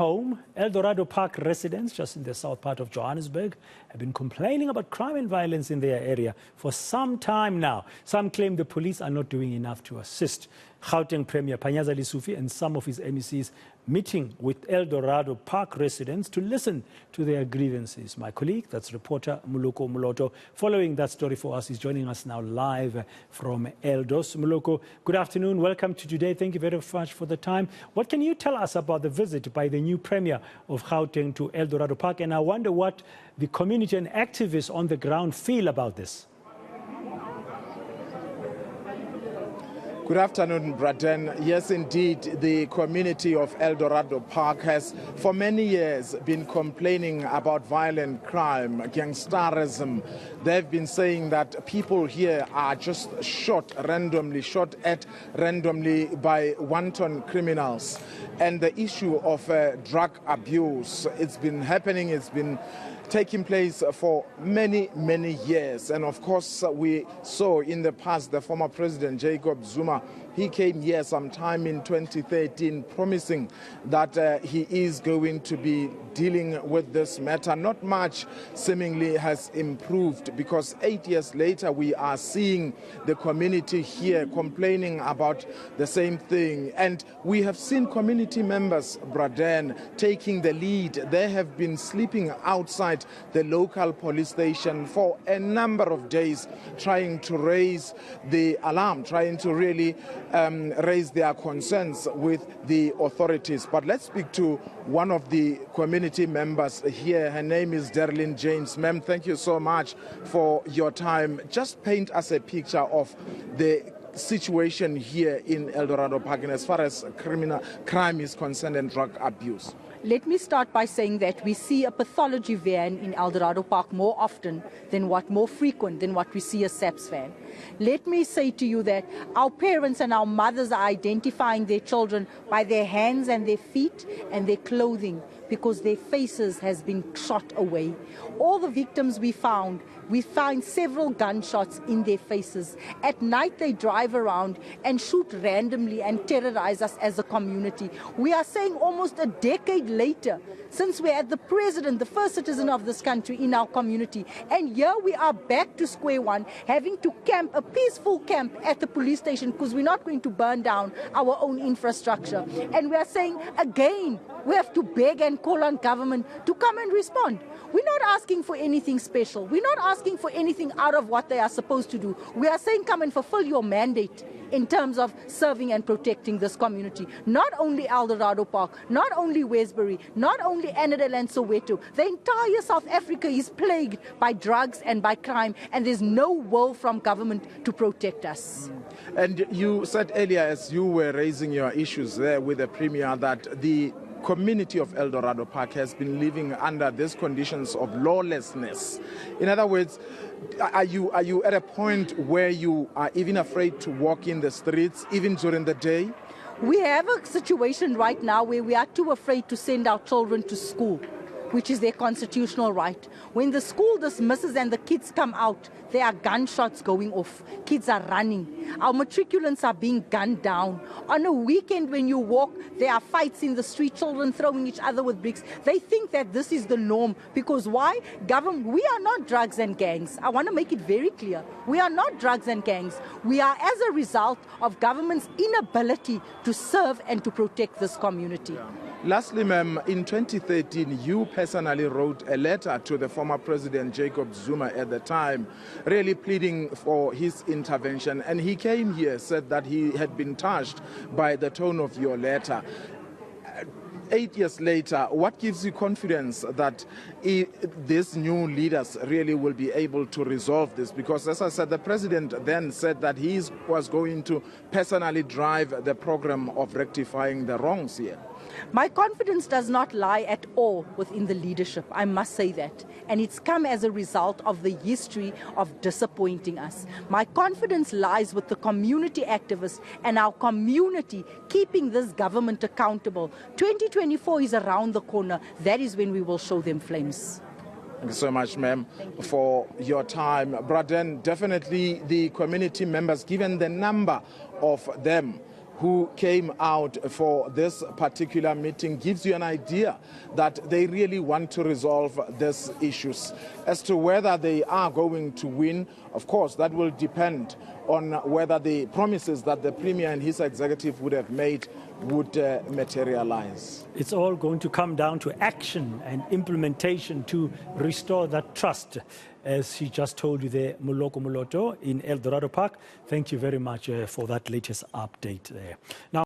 home, Eldorado Park residents just in the south part of Johannesburg have been complaining about crime and violence in their area for some time now. Some claim the police are not doing enough to assist. Gauteng Premier Panyaza Lesufi and some of his MECs meeting with Eldorado Park residents to listen to their grievances. My colleague, that's reporter Moloko Moloto, following that story for us, is joining us now live from Eldos. Moloko, good afternoon. Welcome to today. Thank you very much for the time. What can you tell us about the visit by the new Premier of Gauteng to Eldorado Park? And I wonder what the community and activists on the ground feel about this. Good afternoon, Braden. Yes, indeed, the community of Eldorado Park has for many years been complaining about violent crime, gangsterism. They've been saying that people here are just shot at randomly by wanton criminals. And the issue of drug abuse, it's been happening, it's been taking place for many, many years. And of course, we saw in the past the former President Jacob Zuma. He came here sometime in 2013 promising that he is going to be dealing with this matter. Not much seemingly has improved, because 8 years later we are seeing the community here complaining about the same thing. And we have seen community members, Braden, taking the lead. They have been sleeping outside the local police station for a number of days, trying to raise the alarm, trying to really raise their concerns with the authorities. But let's speak to one of the community members here. Her name is Darlene James. Ma'am, thank you so much for your time. Just paint us a picture of the situation here in Eldorado Park and as far as crime is concerned and drug abuse. Let me start by saying that we see a pathology van in Eldorado Park more frequent than what we see a SAPS van. Let me say to you that our parents and our mothers are identifying their children by their hands and their feet and their clothing, because their faces has been shot away. All the victims we find several gunshots in their faces. At night they drive around and shoot randomly and terrorize us as a community. We are saying almost a decade later, since we had the president, the first citizen of this country in our community, and here we are back to square one, having to camp, a peaceful camp at the police station, because we're not going to burn down our own infrastructure. And we are saying again, we have to beg and call on government to come and respond. We're not asking for anything special. We're not asking for anything out of what they are supposed to do. We are saying come and fulfill your mandate in terms of serving and protecting this community. Not only Eldorado Park, not only Westbury, not only Annandale and Soweto. The entire South Africa is plagued by drugs and by crime, and there's no will from government to protect us. And you said earlier, as you were raising your issues there with the Premier, that the community of Eldorado Park has been living under these conditions of lawlessness. In other words, are you at a point where you are even afraid to walk in the streets, even during the day? We have a situation right now where we are too afraid to send our children to school, which is their constitutional right. When the school dismisses and the kids come out, there are gunshots going off. Kids are running. Our matriculants are being gunned down. On a weekend when you walk, there are fights in the street, children throwing each other with bricks. They think that this is the norm. Because why? We are not drugs and gangs. I want to make it very clear. We are not drugs and gangs. We are as a result of government's inability to serve and to protect this community. Yeah. Lastly, ma'am, in 2013, you personally wrote a letter to the former President Jacob Zuma at the time, really pleading for his intervention. And he came here, said that he had been touched by the tone of your letter. 8 years later, what gives you confidence that these new leaders really will be able to resolve this? Because, as I said, the president then said that he was going to personally drive the program of rectifying the wrongs here. My confidence does not lie at all within the leadership, I must say that. And it's come as a result of the history of disappointing us. My confidence lies with the community activists and our community keeping this government accountable. 2024 is around the corner. That is when we will show them flames. Thank you so much, ma'am, for your time. Braden, definitely the community members, given the number of them who came out for this particular meeting gives you an idea that they really want to resolve these issues. As to whether they are going to win, of course, that will depend on whether the promises that the Premier and his executive would have made would materialize. It's all going to come down to action and implementation to restore that trust. As he just told you there, Moloko Moloto in Eldorado Park. Thank you very much for that latest update there. Now,